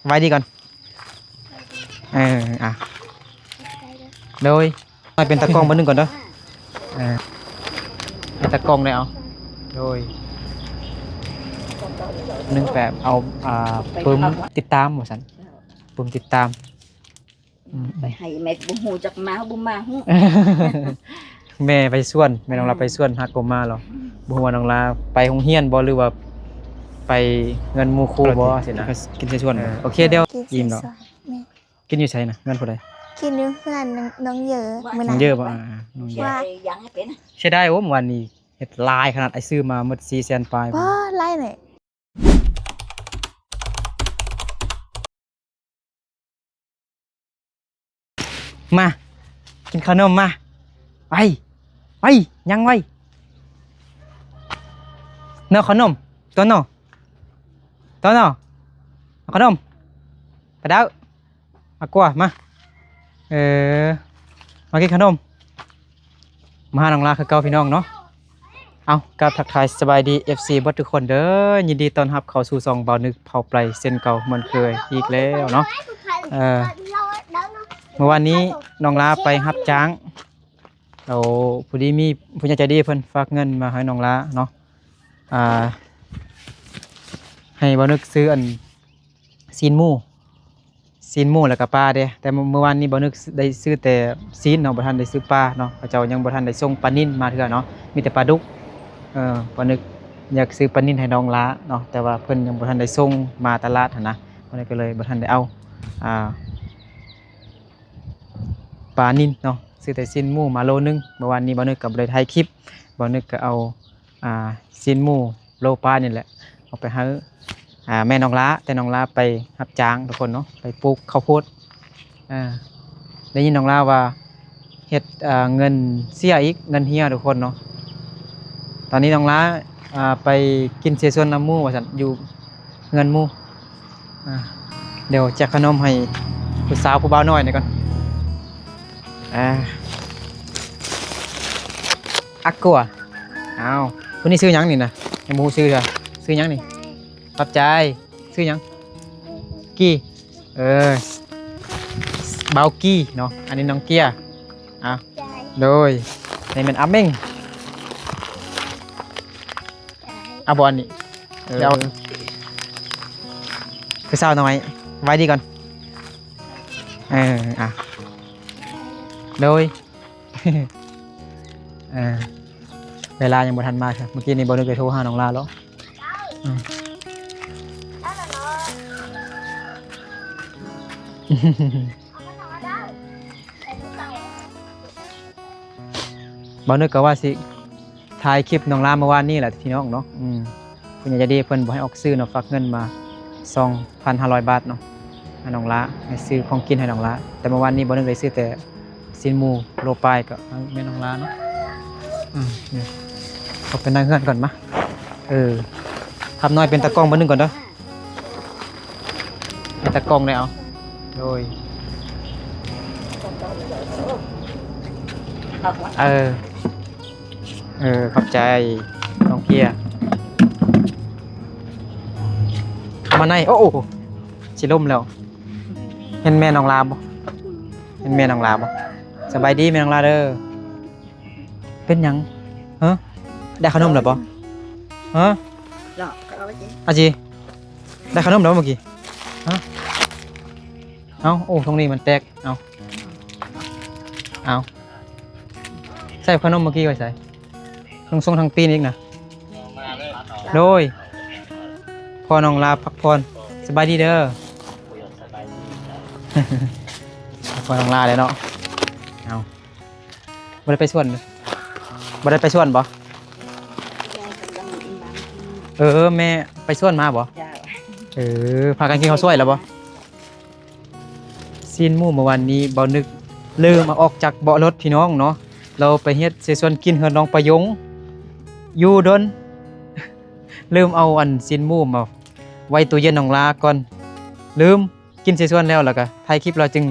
ไว้ดีก่อนอ่ะโดยให้เป็นตะกล้องมาหนึ่งก่อนเด้อเป็นตะกล้องเลยเอาโดยหนึ่งแบบเอาปุ่มติดตามหมดสันปุ่มติดตามไปให้แม่บุหูจากมาบุมาหู แม่ไปส่วนแม่น้องลาไปส่วนฮักกมาหรอบัวน้องลาไปโรงเรียนบ่หรือว่าไปเงินหมู่ครูบ่สินะกินใส่ส่วนโอเคเดี๋ยวยิ้มเนาะกินอยู่ใช่นะเงินผู้ใด กินเพื่อนน้องเยอะมื้อ น้ นั้ อง น เยอะบ่น้องเยอะ ว่า ยังให้เป็น ใช่ได้โอ้วันนี้เฮ็ดลายขนาดไอ้ซื้อมาหมด400,000ปลาย บ่ไล่หน่อย มากินขนมมาไปไปยังไว้เนาะขนมตัวเนาะขนมกระดาวมากว่ามามากินขนมมาหาน้องลาคือเก่าพี่น้องเนาะเอากับทักทายสบายดี FC เบิดทุกคนเด้อยินดีต้อนรับเข้าสู่ซองเบานึกเผาไพรเส้นเก่าเหมือนเคยอีกแล้วเนาะเมื่อวานนี้น้องลาไปรับจ้างเราพอดีมีผู้ใหญ่ใจดีเพิ่นฝากเงินมาให้น้องลาเนาะให้เบานึกซื้ออันซีนหมูแล้วก็ปลาเด้แต่เมื่อวานนี้บ่นึกได้ซื้อแต่ซีนเนาะบ่ทันได้ซื้อปลาเนาะเขาเจ้ายังบ่ทันได้ส่งปลานิ่นมาเทื่อเนาะมีแต่ปลาดุกบ่นึกอยากซื้อปลานิ่นให้น้องลาเนาะแต่ว่าเพิ่นยังบ่ทันได้ส่งมาตลาดหั่นนะบ่ได้ก็เลยบ่ทันได้เอาปลานิ่นเนาะซื้อแต่ซีนหมูมาโลนึงเมื่อวานนี้บ่นึกก็บ่ได้ถ่ายคลิปบ่นึกก็เอาซีนหมูโลปลานี่แหละเอาไปให้แม่น้องล้าแต่น้องล้าไปรับจ้างทุกคนเนาะไปปลูกข้าวโพดได้ยินน้องล้าว่าเฮ็ดเงินเสียอีกเงินเฮียทุกคนเนาะตอนนี้น้องล้าไปกินเสส่วนน้ำหมูว่าซั่นอยู่เงินหมูเดี๋ยวแจกขนมให้ผู้สาวผู้บ่าวน้อยนี่ก่อนอักกัวอ้าวคนนี้ซื้อหยังนี่นะยังบ่ฮู้ซื้อจ้ะซื้อหยังนี่ปรับใจซื้อยังกี้เบากี้เนาะอันนี้น้องเกียร์โดยนี่เป็นอาเม้งเอาบอลนี่เดี๋ยวไปเศร้าหน่อยไว้ดีก่อนโดย เวลายังบ่ทันมาครับเมื่อกี้นี่บอลนึกไปโทรหาน้องลาแล้วบ่นึกก็ว่าสิถ่ายคลิปน้องลาเมื่อวานนี้แหละพี่น้องเนาะคุณยายจะดีเพิ่นบ่ให้ออกซื้อเนาะฝากเงินมา 2,500 บาทเนาะให้น้องลาให้ซื้อของกินให้น้องลาแต่เมื่อวานนี้บ่นึกได้ซื้อแต่ซีนหมูโลปายก็แม่น้องลาเนาะเนี่ยเอาไปนั่งเฮือนก่อนมาทำน้อยเป็นตะกล้องบ่นึงก่อนเด้อเป็นตะกล้องเลยเอาโดยขอบใจน้องเกียร์มาในโอ้ชิล่มแล้วเห็นแม่น้องลาบ่สบายดีแม่น้องลาเด้อเป็นหยังได้ขนมหรือบ่อาจีได้ขนมแล้วเมื่อกี้ตรงนี้มันแตกใส่ขนมเมื่อกี้ไว้ใส่ทรงทางตีนอีกนะโดยพอน้องลาพักผ่อนสบายดีเด้อ พอน้องลาเลยเนาะบ่ได้ไปส่วนบ่แม่ไปส่วนมาบ่พากันกินข้าวสวยแล้วบ่ซีนหมูเมื่อวานนี้บ่นึกลืมเอาออกจากเบาะรถพี่น้องเนาะเราไปเฮ็ดเสส่วนกินเฮือนน้องประยงอยู่ดน ลืมเอาอันซีนหมูมาไว้ตู้เย็นน้องลาก่อนลืมกินเสส่วนแล้วก็ถ่ายคลิปเราจึง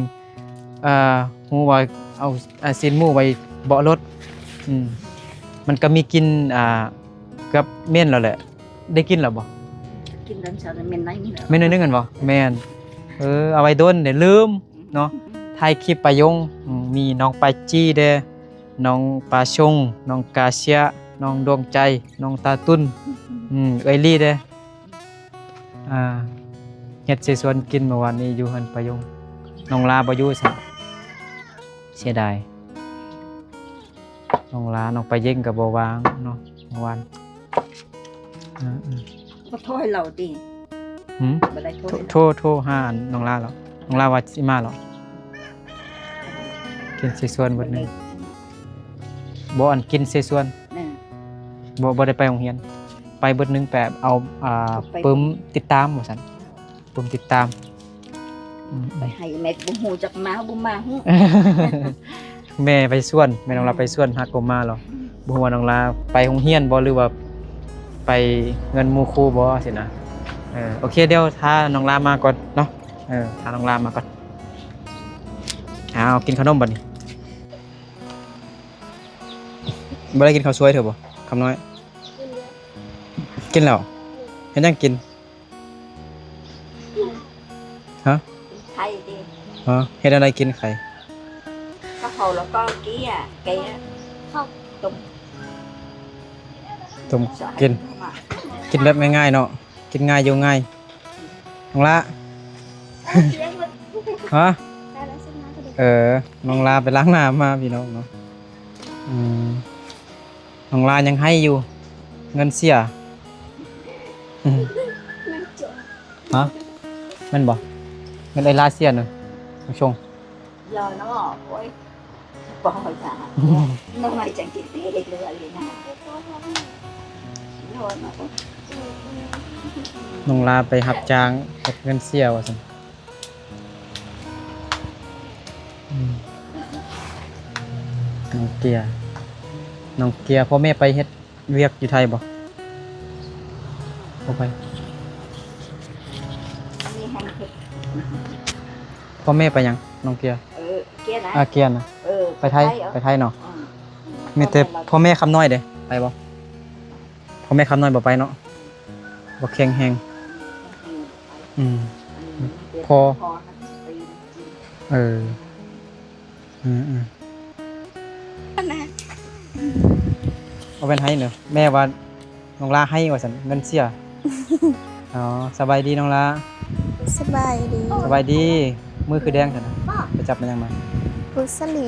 ฮู้ว่าเอาซีนหมูไว้เบาะรถมันก็มีกินกับเม่นแล้วแหละได้กินแล้วบ่ กินน้ำชาเมนไหนนี่แหละ เม่นนึงกันบ่แม่น เอาไว้โดนเดี๋ยวลืมเนาะถ่ายคลิปประยงมีน้องปาจี้เด้อน้องปาชงน้องกาเซียน้องดวงใจน้องตาตุ้นเอ้ยลี่เด้อเฮ็ดสิชวนกินเมื่อวานนี้อยู่หันประยงน้องลาบ่อยู่ซะเสียดายน้องลาน้องไปเย่งก็บ่วางเนาะเมื่อวานก็โทษเราดิบ่ได้โทรหาน้องลาแล้วน้องลาว่าสิมาแล้วกินสิส่วนเบิดนึงบ่อันกินสิส่วนบ่ได้ไปโรงเรียนไปเบิดนึงแปบเอาปึ้มติดตามว่าซั่นปึ้มติดตามไปให้แม่บ่ฮู้จักมาบ่มาฮู้ แม่ไปส่วนแม่น้องลาไปส่วนฮักบ่มาหรอบ่ฮู้ว่าน้องลาไปโรงเรียนบ่หรือว่าไปเงินหมู่ครูบ่สินะโอเคเดี๋ยวถ้าน้องลามาก่อนเนาะถ้าน้องลามาก่อนเอากินขนมบัดนี้บ่ได้กินข้าวสวยเถอะบ่คำน้อยกินแล้วเฮ็ดหยังกินฮะไทยดิเฮ็ดอะไรกินไข่ข้าวแล้วก็กี้อ่ะไก่ข้าวต้มกินแบบง่ายๆเนาะกินง่ายอยู่ง่ายน้องละฮะน้องลาไปล้างน้ำมาพี่น้องเนาะน้องลายังให้อยู่เงินเสียฮะมันบ่เงินไอ้ลาเสียเนอะน้องชงรอน้องโอ้ยปล่อยจ้ะน้องไม่จังกินเด็กเลยนะน้องลาไปหับจ้างกับเงินเสียว่าซั่นน้องเกียร์พ่อแม่ไปเฮ็ดเวียกอยู่ไทยบ่ไปพ่อแม่ไปยังน้องเกียร์เกียร์นะเกียร์นะไปไทยเนาะมีแต่พ่อแม่คำน้อยเด้ไปบ่พ่อแม่คำน้อยบ่ไปเนาะบ่แข็งแฮงพอเอาเป็นให้เนอะแม่ว่าน้องลาให้ว่าซั่นเงินเสียอ๋อสบายดีน้องลาสบายดีมือคือแดงซั่นนะไปจับมันยังมาพุสลี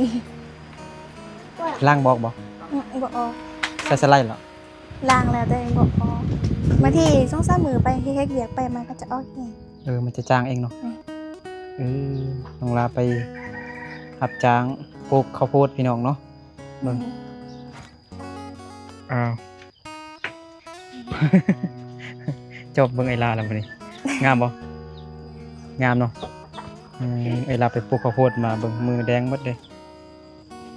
ล้างบอกบ่ใส่สไลด์เหรอล้างแล้วแต่บ่ออกบางที2-3มื้อไปเฮ็ดเวียกไปมันก็จะออกเองมันจะจางเองเนาะน้องลาไปรับจ้างปลูกข้าวโพดพี่น้องเนาะเบิ่งจบเบิ่งไอ้ลาแล้วบัดนี้งามบ่งามเนาะไอ้ลาไปปลูกข้าวโพดมาเบิ่งมือแดงหมดเลย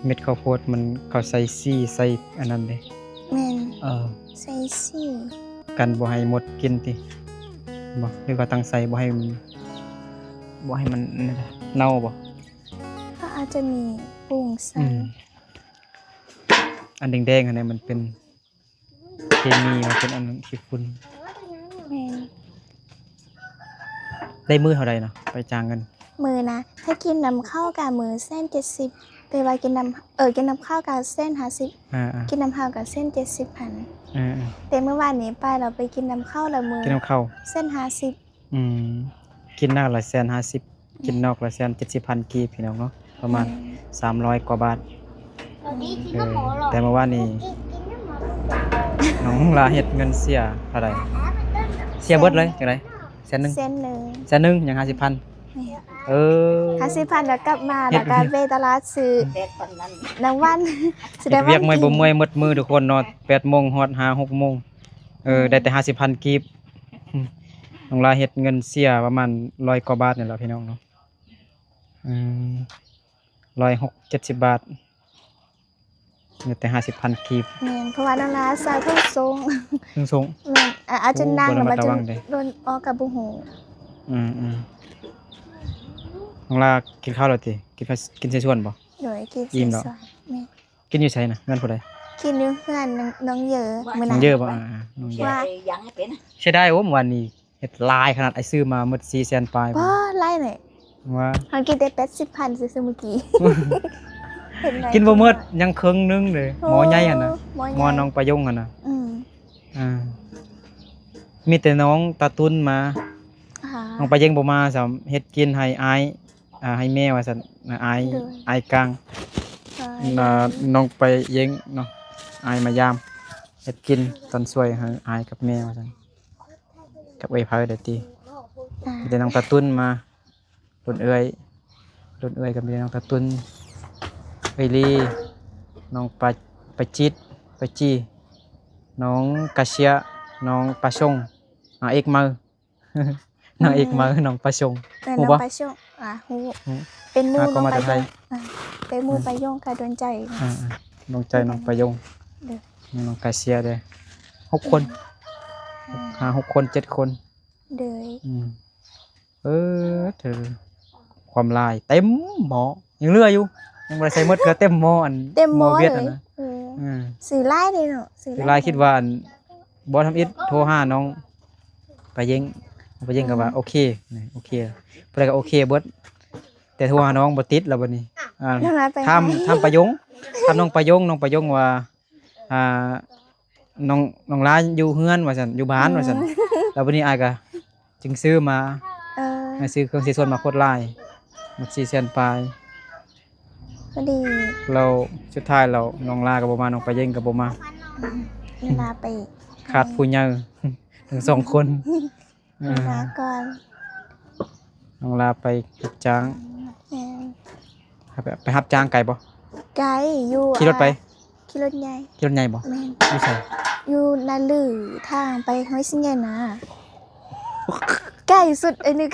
เม็ดข้าวโพดมันเขาใส่ซี่ใส่อันนั้นเด้แม่นใส่ซี่กันบ่ให้หมดกินติบ่หรือว่าตั้งใส่บ่ให้มันเน่าบ่ก็อาจจะมีปรุงใส่อันแดงๆอันนี้มันเป็นเคมีมันเป็นอันนั้นขี้ฝุ่นได้มื้อเท่าใดเนาะไปจ้างกันมื้อนะถ้ากินนำข้าวกับมื้อเส้น70แต่ว่ากินนำข้าวกับเส้น50กินนำข้าวกับเส้น70พันแต่เมื่อวานนี้ไปเราไปกินนำข้าวละมื้อกินนำข้าวเส้น50กินนอกละ150กินนอกละ170,000กีบพี่น้องเนาะประมาณ300กว่าบาทแต่เมื่อวานนี้น้องลาเฮ็ดเงินเสียเท่าใดเสียเบิดเลยจังได๋100,000ยัง50,00050,000แล้วกลับมาแล้วก็ไปตลาดซื้อน้ำวันแสดงว่าเวียกบ่เมื่อยหมดมือทุกคนเนาะ 8:00 นฮอด 5-6 โมงได้แต่ 50,000 กีบน้องลาเฮ็ดเงินเสียประมาณ100กว่าบาทนี่แหละพี่น้องเนาะ160-70 บาทแต่ 50,000 กีบเพราะว่าน้องลาใส่ทุ่งทรงอาจจะนั่งแล้วมันจะโดนออกกับบ่ฮู้น้องลากินข้าวแล้วติกินใส่ส่วนบ่โดยกินอิ่มแล้วกินอยู่ไสน่ะเงินผู้ใดกินอยู่เฮือนน้องเยอะมื้อนั้นเยอะบ่น้องเยอะยังให้เป็นใช่ได้โอ้มื้อวานนี้ ฮ็ดลายขนาดไอ้ซื้อมาหมด400,000ปลาย บ่ไล่หน่อย ว่า เฮากินได้80,000ซื่อๆเมื่อกี้ เห็นไหม กินบ่หมดยังครึ่งนึงเลยหมอใหญ่หั่นน่ะ หมอให หม ญ่ อน้องประยงหั่นน่ะ อืม อ่ามีแต่น้องตาตุ้นมา อ่า น้องประยงบ่มาสำเฮ็ดกินให้อายให้แม่ว่าซั่นอาย โดย อายกลาง น่ะน้องไปเย็งเนาะอายมายามเฮ็ดกินตอนช่วยให้อายกับแม่ว่าซั่นกับเอ้ยไผได้ติ อ่า มีแต่น้องตาตุ้นมารุ่นเอ้ยกับมีแต่น้องตาตุ้นเอ้ยลีน้องปาจิตปาจีน้องกาเซียน้องปาชงน้องเอกมือ น้องเอกมือน้องปาชง แต่ ฮู้ น้อง บ่ ไปช่วงฮู้ ฮู้ เป็นหมู่ ก็ น้อง มา ไป แต่ไท ย่ ย งเป็นหมู่ไปย่งกะโดนใจ น้องใจน้องประยง เด้อ น้องกาเซียเด้6 คน 6 คน7 คน เด้อ อืมเธอความลายเต็มหมอยังเหลืออยู่ยังบ่ได้ใส่หมดก็เต็มหมออัน เต็มหม้อ เวียด เล อัน ย นะ เออ อืม สื่อไล่เลยเนาะสื่อ คือลายคิดว่าอันบ่ทำอิฐโทรหาน้องไปเย็งไปเย็งก็ว่าโอเคนี่โอเคเพิ่นก็โอเคเบิดแต่โทรหาน้องบ่ติดแล้วบัดนี้น้องลาไป ทำประยงน้องประยงว่าอ่าน้องลาอยู่เฮือนว่าซั่นอยู่บ้านว่าซั่นแล้วบัดนี้อ้ายก็จึงซื้อมา เออ ซื้อเครื่องสีส่วนมาโคตรลายหมด400,000ปลาย พอดี เราสุดท้ายเราน้องลาก็บ่มาน้องไปเย็งก็บ่มา น้องลาไป ขาดผู้ใหญ่ ถึง2 คน น้องลาก่อน น้องลาไปรับจ้าง แม่น ไปรับจ้างไกลบ่ ไกลอยู่ ขี่รถไป ขี่รถใหญ่ ขี่รถใหญ่บ่ แม่น อยู่ไส อยู่นาลือทางไปห้วยสิงใหญ่นะใกล้สุดไอ้นึก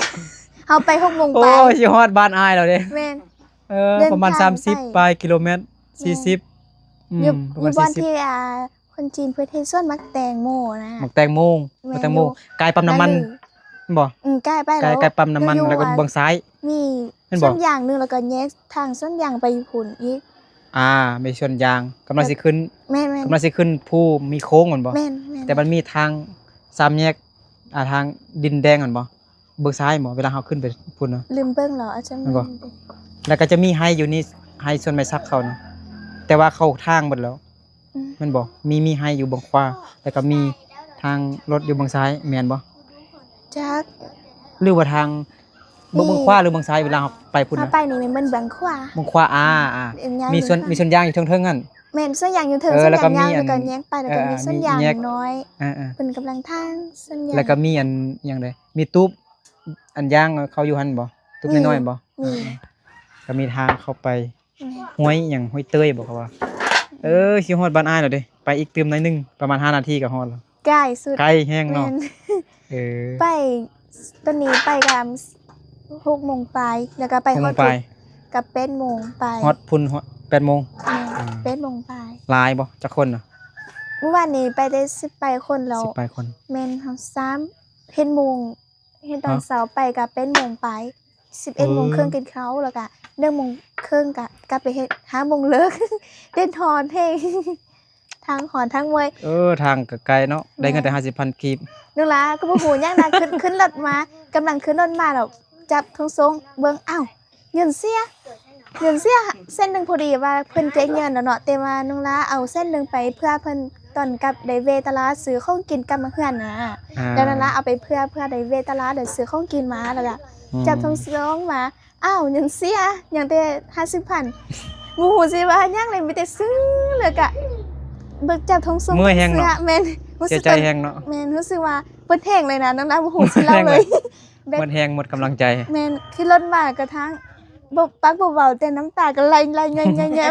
เฮาไป6โมง โอ้ ไป ยสิฮอดบ้านอ้ายแล้วเด้ แม่น ประมาณ เดินทางไป 30ปลายกิโลเมตร40อยู่ ประมาณ บ้าน 40 ที่คนจีนเพิ่นเฮ็ดสวนมักแตงโมนะ หมักแตงโม แม่น หมักแตงโม อยู่ กายปั๊มน้ำมันบ่ ใกล้ไป กาย แล้ว กายปั๊มน้ำมัน อยู่ แล้วก็เบื้องซ้าย มี แม่นบ่ ส้นยางหนึงแล้วก็แยกทางส้นยางไปพุ่นอีก มีส่วนยางกำลังสิขึ้น แม่น กำลังสิขึ้นภูมีโค้งแม่นบ่ ๆแม่น แต่มันมีทาง3แยกทางดินแดงแม่นบ่เบื้องซ้ายบ่เวลาเฮาขึ้นไปพุ่นเนาะ ลืมเบิ่งเหรออาจารย์ แม่นบ่ แล้วก็จะมีไฮอยู่นี่ไฮส่วนไม้ซักเขานะแต่ว่าเข้าทางหมดแล้วแม่นบ่มีไฮอยู่เบื้องขวาแล้วก็มีทางรถอยู่เบื้องซ้ายแม่นบ่ จัก หรือว่าทางเบื้องขวาหรือเบื้องซ้ายเวลาเราไปพุ่น ถ้า นะ ไปนี่แมันเบิ่งขวา เบื้องขวามีส่วนยางอยู่เทิงๆนั่น แม่นส้นยางอยู่เทิง เออ ส้น แล้วก็ ยาง มี ยาว อัน แล้วก็แยกไปแล้วก็มีส้นยาง แยก น้อย อ่า เพิ่นกำลังทางส้นยาง แล้วก็มีอันหยังไดมีตู้อันยางเขาอยู่หั่นบ่ตู้น้อยๆบ่ มี ก็มีทางเข้าไปห้วยหยังห้วยเต้ยบ่เขาว่าสิฮอดบ้านอ้ายแล้วเด้ไปอีกตืมหน่อยหนึงประมาณ5นาทีก็ฮอดแล้ว ใกล้สุด ไกลแฮง แม่ เนาะ น เออ ไปตอนนี้ไปกัน6โมงปลายแล้วก็ไป 6 ฮ โม อด งปลาย กับ8โมงปลาย ฮอดพุ่นฮอด8โมง แม่น8โมงปลาย หลายบ่จักคนน่ะ เมื่อวานนี้ไปได้10ไปคนแล้ว 10ปลายคน แม่นเฮา3เฮ็ดโมงเฮ็ดตอนเช้าไปก็8โมงปลาย11โมงครึ่งกินข้าวแล้วก็1โมงครึ่งก็กลับไปเฮ็ด5โมงเลิก เต้นฮอนเพลง ทางหอนทางมวย ทางก็ไกลเนาะได้เงินแต่50,000กีบ นึกละก็บ่ฮู้หยังนะ ขึ้นรถมากำลังขึ้นรถมาแล้วจับทงทรงเบิ่งอ้าวเงินเสียเส้นหนึงพอดีว่าเพิ่นเจ๊งเงินแล้วเนาะแต่ว่านึงละเอาเส้นหนึงไปเพื่อเพิ่นตอนกลับได้เวตลาดซื้อของกินกลับมาเฮือนน่ะแล้วนั่นละเอาไปเพื่อได้เวตลาดได้ซื้อของกินมาแล้วก็จับทงทรงมาอ้าวเงินเสียยังแต่50,000บ่ฮู้สิว่าหยังเลยมีแต่ซื้อแล้วก็เบิกจับทงทรง เมื่อยแฮงเนาะ แม่นรู้ เสี สึ ย ก ใจแฮงเนาะ แม่นรู้สึกว่าเปิดเพลงเลยนะน้องน้ำบ่ฮู้สิเล่าเลย หมดแฮงหมดกำลังใจ แม่นขึ้นรถมากระทั่งบ่ปักบ่เว้าแต่น้ำตาก็ไหลๆ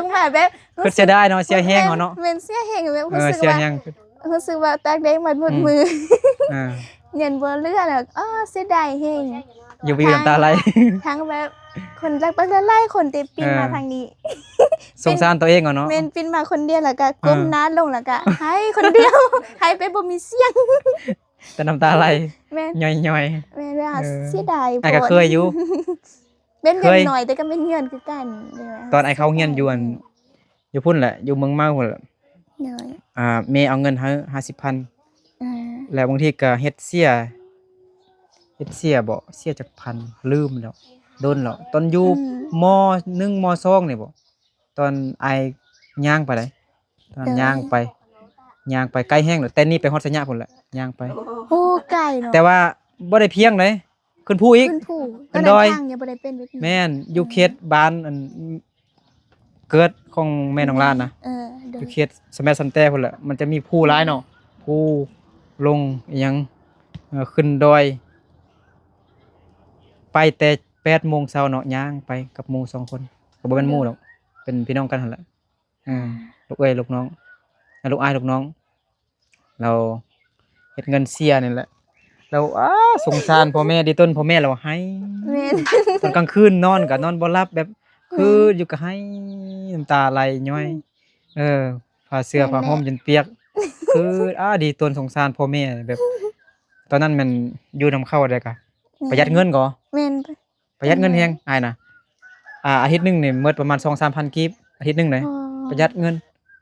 ๆๆมาแบบ คือเสียดายเนาะเสียแฮงเนาะ แม่นเสียแฮงแบบรู้สึก เสีย ว่า แฮง ตากแดงหมดมือ อ่า เงินบ่เหลือแล้วเสียดายแฮง อยู่ไปอยู่น้ำตาไหล ทั้งแบบคนรักปักละไล่คนติปินมาทางนี้ สงสารตัวเองเนาะ แม่นปินมาคนเดียวแล้วก็ก้มหน้าลงแล้วก็ให้คนเดียว ให้ไปบ่มีเสียง แต่น้ำตาไหล แม่น ย่อย แม่นว่าเสียดาย ๆไอ้ก็เคยอยู่ เป็นเงิ เคน ย หน่อยแต่ก็เป็นเงินคือกัน ตอนไอ้เข้าเฮียนอยู่พุ่นแหละอยู่เมืองเมาพุ่นแหละ หน่อย แม่เอาเงินให้50,000แล้วบางทีก็เฮ็ดเสีย เฮ็ดเสียบ่เสียจักพันลืมแล้วโดนแล้วตอนอยู่ม1ม2นี่บ่ตอนอายย่างไปได้ตอนย่างไปไกลแฮงแล้วแต่นี่ไปฮอดสัญญาพุ่นแหละย่างไป โอ้ไก่เนาะ แต่ว่าบ่ได้เพียงเลยขึ้นภูอีก ขึ้นผู้ ขึ้นดอย ทางยังบ่ได้เป็นเวท แม่นอยู่เขตบ้านอันเกิดของแม่น้องลานนะ โด อย ยู่เขตสะแมัสันแต้พุ่นแหละมันจะมีภูหลายเนาะภูลงอิหยังขึ้นดอย ไปแต่8 โมงเช้าเนาะย่างไปกับหมู่2 คนก็บ่แม่นหมู่ดอกเป็นพี่น้องกันหั่นแหละลูกเอ้ยลูกน้องลูกอ้ายลูกน้อง เราเฮ็ดเงินเสียนี่แหละเราสงสารพ่อแม่ดิต้นพ่อแม่เราให้ แม่น ตอนกลางคืนนอนก็นอนบ่หลับแบบคืออยู่ก็ให้น้ำตาไหลย้อยผ้าเสื้อผ้าห่มจนเปียก คือดีตนสงสารพ่อแม่แบบ ตอนนั้นมันอยู่นำเข้าได้กะประหยัดเงินก่อ แม่น ประหยัดเงินแฮงอ้ายน่ะอาทิตย์หนึงนี่หมดประมาณ 2-3,000 กีบอาทิตย์หนึงเลยประหยัดเงิน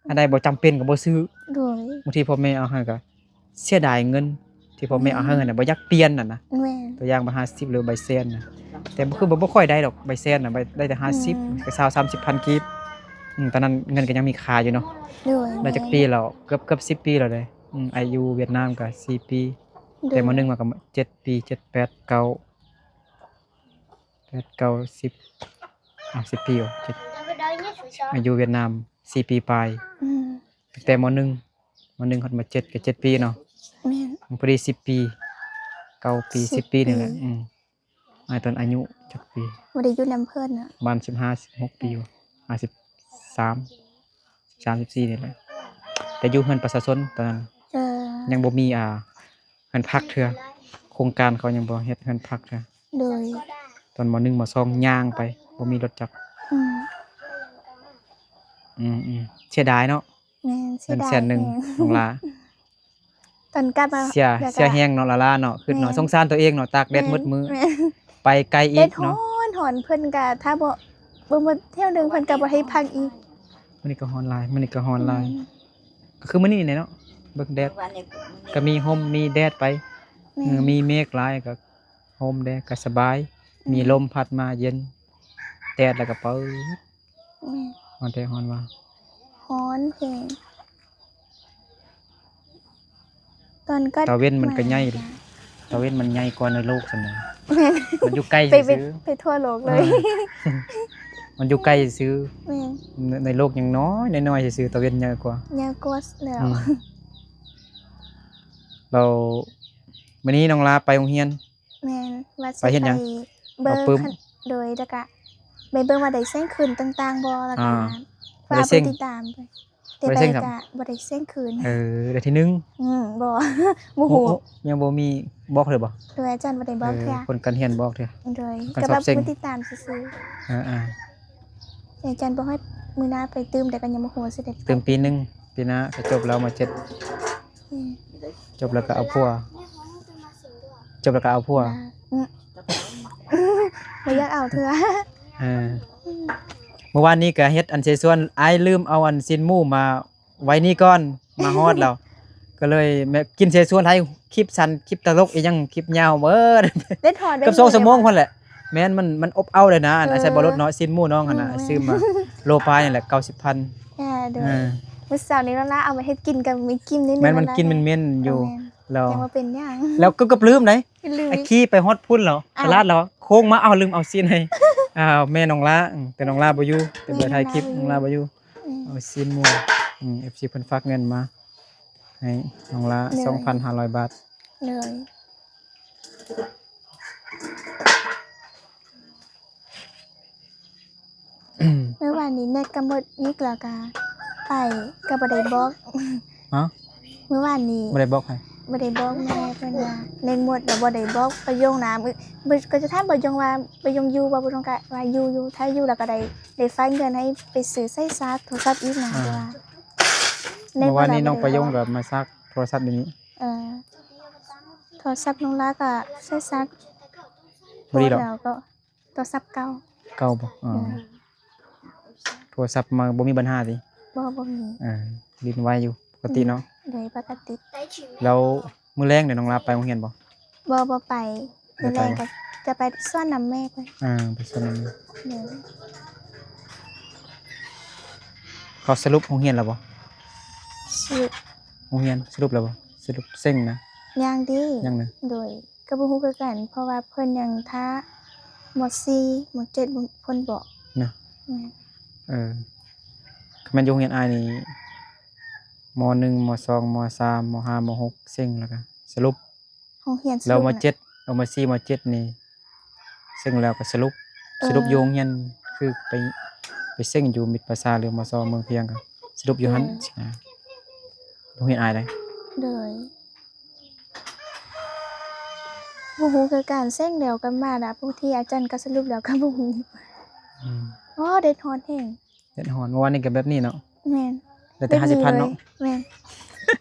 อันใดบ่จำเป็นก็บ่ซื้อ โดย บางทีพ่อแม่เอาให้ก็เสียดายเงิน ที่พ่อแม่เอาให้น่ะบ่อยากเปลี่ยนน่ะนะ แม่น ตัวอย่างมา50หรือใบเซนน่ะแต่บ่ค่อยได้ดอกใบเซนน่ะใบได้แต่50ก็20-30,000 กีบตอนนั้นเงินก็ยังมีค่าอยู่เนาะ โดย ได้จักปีแล้วเกือบ10 ปีแล้วเด้อายุเวียดนามก็4 ปีแต่ม.1มาก็7 ปี7 8 9 8 9 10 10 ปีอ๋อ7อายุเวียดนาม4 ปีปลายตั้งแต่ม.1ฮอดมา7ก็7 ปีเนาะ แม่น พอดี10 ปี9 ปี10 ปีนี่แหละตอนอายุจักปี บ่ได้อยู่นำเพิ่นน่ะ ประมาณ15-16 ปี53 14นี่แหละแต่อยู่เฮือนประชาชนตอนนั้นยังบ่มีเฮือนพักเทื่อโครงการเขายังบ่เฮ็ดเฮือนพักเทื่อ โดย ตอนม.1ม.2 ย่างไปบ่มีรถจักรเสียดายเนาะ แม่นเสี เงิ ย น ดาย แสนหนึ่งน้องลา ตอนกลับมา เสียแฮงเนาะลาเนาะคือเนาะสงสารตัวเองเนาะตากแดดมืดมื้อ แม่น ไปไกลอี เด็ ก ดฮ้ เนาะ อนเพิ่นก็ถ้าบ่มาเที่ยวหนึงเพิ่นก็บ่ให้พักอีก มื้อนี้ก็ฮ้อนหลายก็คือมื้อนี้แหละเนาะเบิ่งแดด วันนี้ ก็มีร่มมีแดดไป แม่น มีเมฆหลายก็ร่มแดดก็สบาย มีลมพัดมาเย็นแดดแล้วก็เปิด แม่น ฮ้อนแท้ฮ้อนว่า ฮ้อนแฮงตอนก็ ตะเว้นมันก็ใหญ่ดิตะเว้นมันใหญ่กว่าในโลกซั่นน่ะ แม่น มันอยู่ใกล้ ไป ซื่อ ไปทั่วโลกเลย มันอยู่ใกล้ซื่อ แม่น ในโลกยังน้อยซื่อตะเว้นใหญ่กว่า ยาวกว่าแล้ว เรามื้อนี้น้องลาไปโรงเรียน แม่นว่าสิ ไปเฮ็ดหยัง เบิ่ง เอาปึ้ม โดยแล้วก็ไปเบิ่งว่าได้เส้นคืนต่างๆบ่แล้วก็ บ่ได้ ว่า เซ็ง ไปติดตามไปแต่ บ่ ไป ได้เซ็งครับ ก็บ่ได้เส้นคืน ได้ที่หนึ่ง บ่ บ่ฮู้ ยังบ่มีบอกเลยบ่ โดยอาจารย์บ่ได้บอกเทื่อ คนกันเรียนบอกเถอะ โดย การ ก็ สอบ แบบ เซ็ง ผู้ติดตามซื่อ อ่า ๆอาจารย์บ่ให้มื้อหน้าไปตื้มแต่ก็ยังบ่ฮู้ว่าสิได้ เติมปีหนึงปีหน้าก็จบแล้วมาอืม จบแล้วก็เอาพัวจบแล้วก็เอาพัว อืมบ่อยากเอาเทื่อ เมื่อวานนี้ก็เฮ็ดอันเสส่วนอ้ายลืมเอาอันซินหมู่มาไว้นี่ก่อนมาฮอดแล้ว ก็เลยแม่กินเสส่วนให้คลิปสั้นคลิปตลกอีหยังคลิปยาวเบิด ได้ถอดได้ กับ2ชั่วโมงพุ่นแหละแม่นมันอบเอาเลยนะอันอาศัยบ่รถเนาะซินหมู่น้องหั่นน่ะ อืม ซื้อมาโลปลายนี่แหละ 90,000 โดย อ่า มื้อเช้านี้แล้วล่ะเอามาเฮ็ดกินกับมีกิมนิดนึง แม่นมันกินมันเม่นอยู่แล้ว ยังบ่เป็นหยัง แล้วก็ลืมไหน ลืม ไอ้ขี้ไปฮอดพุ่นแล้ว อ้าว ตลาดแล้วโค้งมาเอาลืมเอาซีนให้แม่น้องลาแต่น้องลาบ่อยู่แต่บ่ถ่ายคลิปน้องลาบ่อยู่ อืม เอาซีนหมู่FC เพิ่นฝากเงินมาให้น้องลา เหนื่อย 2,500 บาท เลย เมื่อวานนี้เน็ตก็หมดอีกแล้วก็ไปก็บ่ได้บอก ฮะ เมื่อวานนี้ บ่ได้บอกให้ บ่ได้บอกแม่เพิ่นว่าเน็ตหมดแล้วบ่ได้บอกประโยงน้ำก็จะถามประโยงว่าประโยงอยู่บ่ประโยงก็ว่าอยู่ถ้าอยู่แล้วก็ได้ฟังเงินให้ไปซื้อใช้ซาร์จโทรศัพท์อีกนะว่า เมื่อวานนี้ บ่ได้ น้องประยงก็มาซักโทรศัพท์เดี๋ยวนี้ เออโทรศัพท์น้องลาก็ใช้ซาร์จ บ่ดีดอก แล้วก็โทรศัพท์เก่า เก่าบ่โทรศัพท์มาบ่มีปัญหาติ บ่มี ดินไวอยู่ปกติเนาะ เลยปกติ แล้วมื้อแรงเดี๋ยวน้องลาไปโรงเรียนบ่ บ่ไป มื้อแรงก็จะไปซ่อนน้ำแม่ไป ไปสนาม เดี๋ยว เขาสรุปโรงเรียนแล้วบ่ สิ โรงเรียนสรุปแล้วบ่สรุปเซ็งนะ ย่างดี ยังนะ โดยก็บ่ฮู้คือกัน เพราะว่าเพิ่นยังท้าม.4 ม.7เพิ่นบอก นะ แม่น คือมันอยู่โรงเรียนอายนี่ม.1 ม.2 ม.3 ม.5 ม.6เซ็งแล้วก็สรุป โรงเรียน แล้วม น่ะ .7 เอามา4ม .7 นี่เซ็งแล้วก็สรุปอยู่โรงเรียนคือไปเซ็งอยู่มิตรประสาหรือมสเมืองเพียงก็สรุปอยู่หั่นโรงเรียนอายได้ โดยบ่ฮู้คือการเส้นเดียวกันมาน่ะบางทีอาจารย์ก็สรุปแล้วก็บ่ฮู้ อืม อ๋อเด็ดฮอดแฮง เฮ็ดฮ้อนเมื่อวานนี้ก็แบบนี้เนาะ แม่น ได้แต่50,000เนาะ แม่น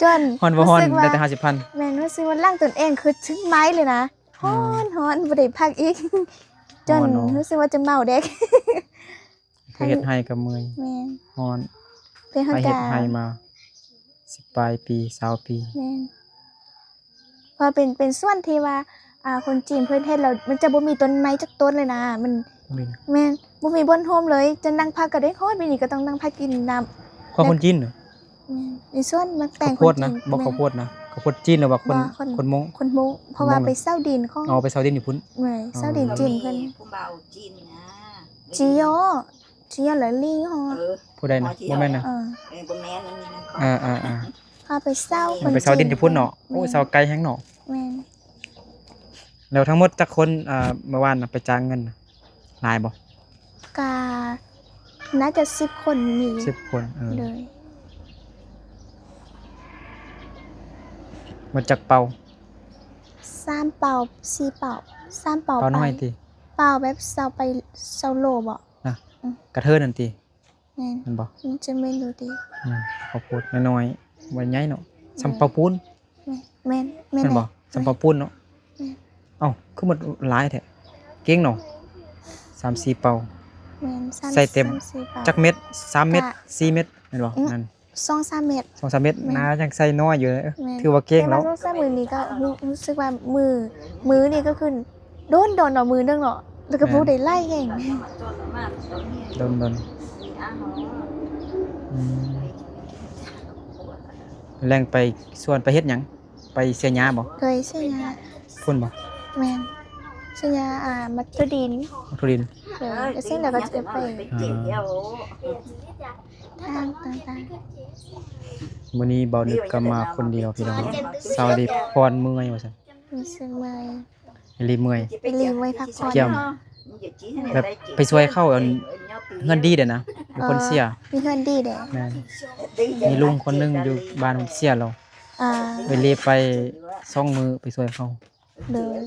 จน ฮ้อนบ่ฮ้อน รู้สึกว่า ได้แต่50,000 แม่นรู้สึกว่าร่างตนเองคือถึงไม้เลยนะฮ้อนบ่ได้พักอีก จน ฮ้อนเนอะ รู้สึกว่าจะเมาเด็ก คือเฮ็ดให้ก็เมื่อย แม่น ฮ้อน เป็น ไป เฮา เฮ็ กา ดให้มา10ปลายปี20ปี แม่นพอเป็นส่วนที่ว่าคนจีนเพิ่นเฮ็ดแล้วมันจะบ่มีต้นไม้จักต้นเลยนะมัน นี่ แม่นบ่มีบนโฮมเลยจะนั่งพักก็ได้ฮอดไปนี่ก็ต้องนั่งพักกินน้ำ ข้าวคนจีนเหรอ แม่นในส่วนมันแต่ ข้าง ว ค โพ น ดนะ จีน บ่ข้าวโพดนะข้าวโพดจีนหรือว่าคน บ่ คนมง คนมุ้งเพราะว่า มุ้งน่ะ ไปเซาดินของ เอาไปเซาดินอยู่พุ่น แม่เซาดินจีนเพิ่น ผู้เบาจีนนะ จีโยจีโยหรือลิงฮอ ผู้ใดนะบ่แม่นนะ เออ บ่แม่นนี่นะ ๆ พาไปเซา ๆมันไปเซาดินอยู่พุ่นเนาะโอ้ยเซาไกลแฮงเนาะ แม่น แล้วทั้งหมดจักคนเมื่อวานน่ะไปจ้างเงินน่ะหลายบ่ กาน่าจะ10คนมี 10คนเลย หมดจักเป่า 3เป่า4เป่า3เป่า เป่าน้อย ไป ติ เป่าแบบเซาไปเซาโลบ่ นะกระเทินนั่นติ แม่น มันบ่ มันจะไม่รู้ดิ ข้าวโพดน้อยๆบ่ใหญ่เนาะซำเป่าปูน แม่นแม่น แม่นบ่ซำเป่าปูนเนาะเอ้าคือหมดหลายแท้เก่งเนาะ3-4เป่า แม่น ใส่เต็ม 3-4ป่า จักเม็ด3เม็ด4เม็ดแม่นบ่นั่น 2-3 เม็ด 2-3เม็ดน้ายังใส่น้อยอยู่เลย แม่น ถือว่าเก่งแล้ว ต่ว่า2-3มือนี้ก็รู้สึกว่ามือนี่ก็คือโดนเนาะมือนึงเนาะแล้วก็บ่ได้ไล่แฮง โดน มีอาหาร อืมแรงไปส่วนไปเฮ็ดหยังไปเสียหญ้าบ่ เคยใช่ยา พุ่นบ่ แม่นใช่ยามัตตุดิน ทุรินทร์ เลยแล้วเส้นแล้วก็จะไป เกี่ยว ทางต่าง มื้อนี้เบานึกก็มาคนเดียวพี่น้องสาวดีพรเมื่อยว่าซั่น ๆรู้สึกเมื่อย รีเมื่อย ไปรีไว้พักผ่อน เกี่ยม แบบไปช่วยเข้าเงินดีเด้อนะมีคนเสีย มีเพื่อนดีเด้ แม่นมีลุงคนหนึงอยู่บ้านเพิ่นเสียแล้ว อ่า ไปเลไป2มื้อไปช่วยเขา เลย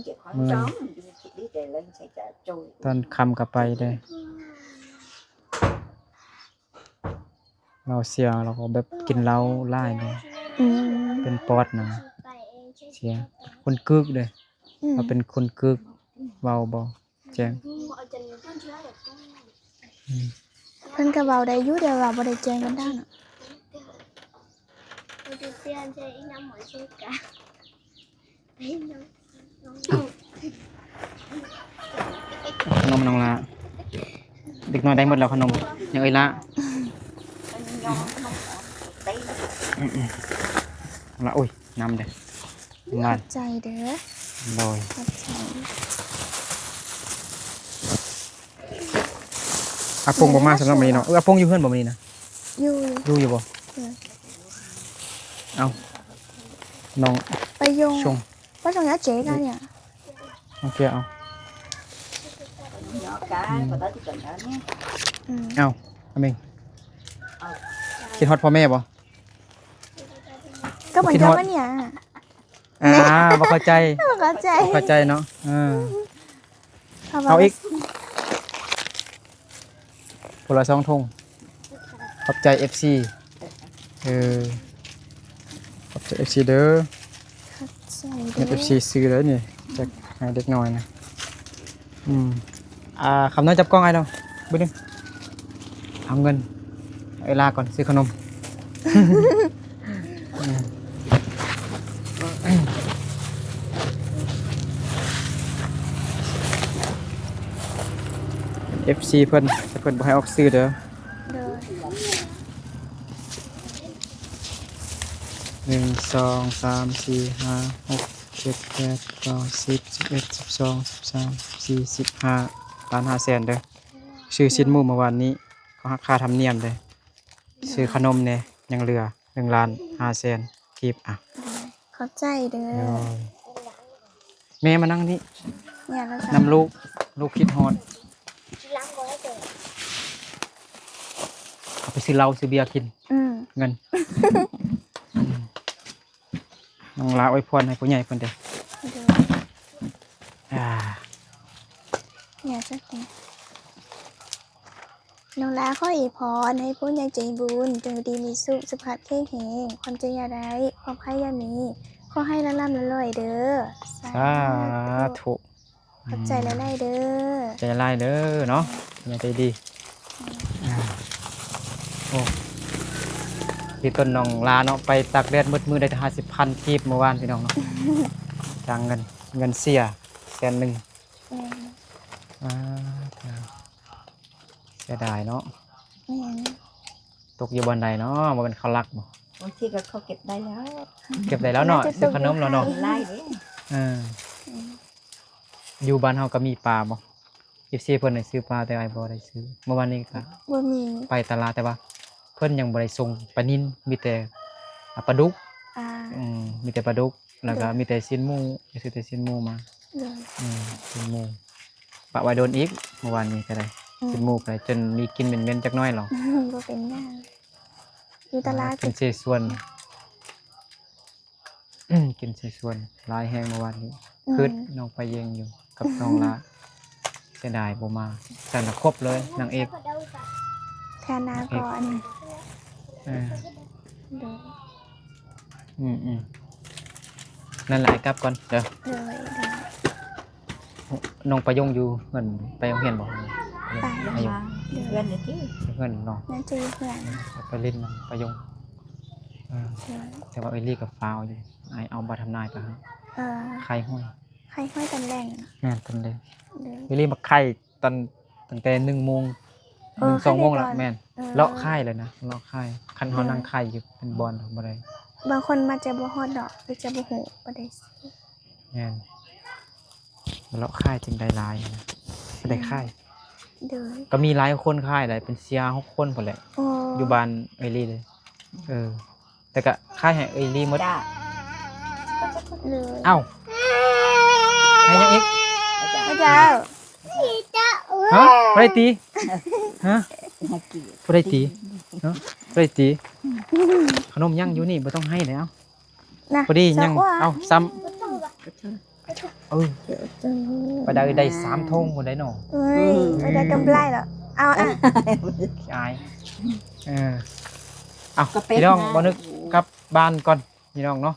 ตอนค่ำก็ไปได้เราเสียเราก็แบบกินเหล้าหลายเลย อืม เป็นปอดนะเสียคนกึกเลย อืม เราเป็นคนกึกเบาบ่แจ้งอืม เพิ่นก็เว้าได้อยู่เดี๋ยวว่าบ่ได้แจ้งกันได้เนาะ ขนมน้องละเด็กน้อยได้หมดแล้วขนมยังเอ้ยละละโอ้ยน้ำเด้งาน ใจเด้อ ลอย ขอบใจ อาปงบ่มาสำหรับมื้อนี้เนาะอาปงอยู่เฮือนบ่มื้อนี้นะ อยู่ อยู่บ่ เออ เอ้าน้อง ไปยง ชง ว่าตรงนี้เจ๊กันเนี่ย น้องเกียเอา อืม เอ้าอาเมงคิดฮอดพ่อแม่บ่ ก็เหมือนกันว่าเนี่ย บ่เข้าใจ บ่เข้าใจ บ่เข้าใจเนาะพระว่ เอาอีกคนละ2ธงขอบใจ FC ขอบใจ FC เด้อ ใจ เน็ต เด้อ FC ซื้อแล้วนี่จะให้เด็กน้อยนะคำน้อยจับกล้องไอ้เราบึ้งเอาเงินไอ้ลาก่อนซื้อขนม น FC เพิ่นแต่เพิ่นบ่ให้ออกซื้อเด้อ โดย 1 2 3 4 5 6 7 8 9 10 11 12 13 14 15ล้าน5แสนเด้อซื้อชิ้นหมูเมื่อวานนี้ก็หักค่าธรรมเนียมเด้อซื้อขนมเนี่ยยังเหลือ1ล้าน5แสนกีบอ่ะ ขอบใจเด้อ โอ้ยแม่มานั่งนี่ เนี่ยแล้ว นำลูกคิดฮอดเอาไปซื้อเหล้าซื้อเบียร์กิน เงิน น้องลาอวยพรให้ผู้ใหญ่เพิ่นเด้อ เด้อ อ่า เนี่ยจักแน่น้องลาขออวยพรให้ผู้ใหญ่ใจบุญจงดีมีสุขสุขภาพแข็งแรงความเจริญอย่าได้ความใครอย่ามีขอให้ร่ำรวยเด้อ สาธุ ขอบใจหลายๆเด้อ ใจร้ายเด้อเนาะอย่าใจดีโอ้พี่ต้นน้องลาเนาะไปตักแดดมืดๆได้50,000กีบเมื่อวานพี่น้องเนาะ จังเงินเสีย100,000 แม่น อ่าเสียดายเนาะ แม่น ตกอยู่บนใดเนาะบ่เป็นเขารักบ่ บางทีก็เขาเก็บได้แล้ว เก็บได้แล้วเนาะซื้อขนมแล้วเนาะ ไล่เด้ อยู่บ้านเฮาก็มีปลาบ่ FC เพิ่นได้ซื้อปลาแต่อ้ายบ่ได้ซื้อเมื่อวานนี้ก็ บ่มี ไปตลาดแต่ว่าเพิ่นยังบ่ได้ส่งปลานิ่นมีแต่ปลาดุก อ่า มีแต่ปลาดุกแล้วก็มีแต่ชิ้นหมูซื้อแต่ชิ้นหมูมา เด้อ ชิ้นหมูปะไว้โดนอีกเมื่อวานนี้ก็ได้ชิ้นหมูก็ได้จนมีกลินเหม็นๆจักหน่อยหรอก บ่เป็นหยังอยู่ตลาด กินเศษส่วน กินเศษส่วนหลายแห้งเมื่อวานนี้คืดน้องไปเยงอยู่กับน้องละเสียดายบ่มาแต่ละครบเลยนางเอก แทนนาก่อน เออ เด้อ นั่นแหละไอ้กลับก่อนเด้อ เด้อเด้อ น้องประยงอยู่เงินไปโรงเรียนบ่ ไป ประยง มาเพื่อนนี่ที่ เงินน้อง นั่นจะอยู่เพื่อน ไปเล่นน้ำประยงเออ เด้อ แต่ว่าเอลลี่กับฟาวอยู่ไอเอาบาทำนายไปให้ เออ ไข่ห้อย ใครห้อยตำแหน่ง แม่นตันเลย เด้อ เอลลี่มาไข่ตั้งแต่1 โมง เออ 1 2 โมง ไข่ แล้ว ก่อน แม่น เออ เลาะไข่เลยนะเลาะไข่คันเขานั่งไข่อยู่เป็นบอลบ่ได้ บางคนมาจะบ่ฮอดดอกหรือจะบ่ฮู้บ่ได้สิ แม่นเลาะไข่จึงได้หลายนะได้ไข่ เด้อ ก็มีหลายคนไข่หลายเป็น6 คนพุ่นแหละ โอ้ อยู่บ้านเอลลี่เลยแต่ก็ไข่ให้เอลลี่หมด จ้า เลย เอ้าให้ยังอีก พระเจ้า ฮะบ่ได้ตีฮะ ให้กี่ บ่ได้ตีเนาะบ่ได้ตี ขนมยังอยู่นี่บ่ต้องให้แล้ว นะ พอดียัง สักว่า เอาซ้ำ ก็เชิญ ไปได้3 ธงบ่ได้เนาะ เอ้ยไม่ได้กำไรหรอกเอาอ่ะ ขี้อายเอาพี่น้องบ่นึกกลับบ้านก่อนพี่น้องเนาะ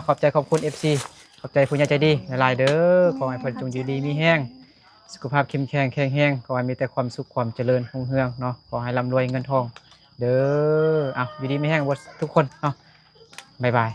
ขอบใจขอบคุณ FC ขอบใจผู้ใหญ่ใจดีหลายๆเด้อขอให้เพิ่นจงอยู่ดีมีแรงสุขภาพเข้มแข็งแข็งแรงขอให้มีแต่ความสุขความเจริญรุ่งเรืองเนาะขอให้ร่ำรวยเงินทอง เด้ออยู่ดีมีแรงบ่ทุกคนเนาะบ๊ายบาย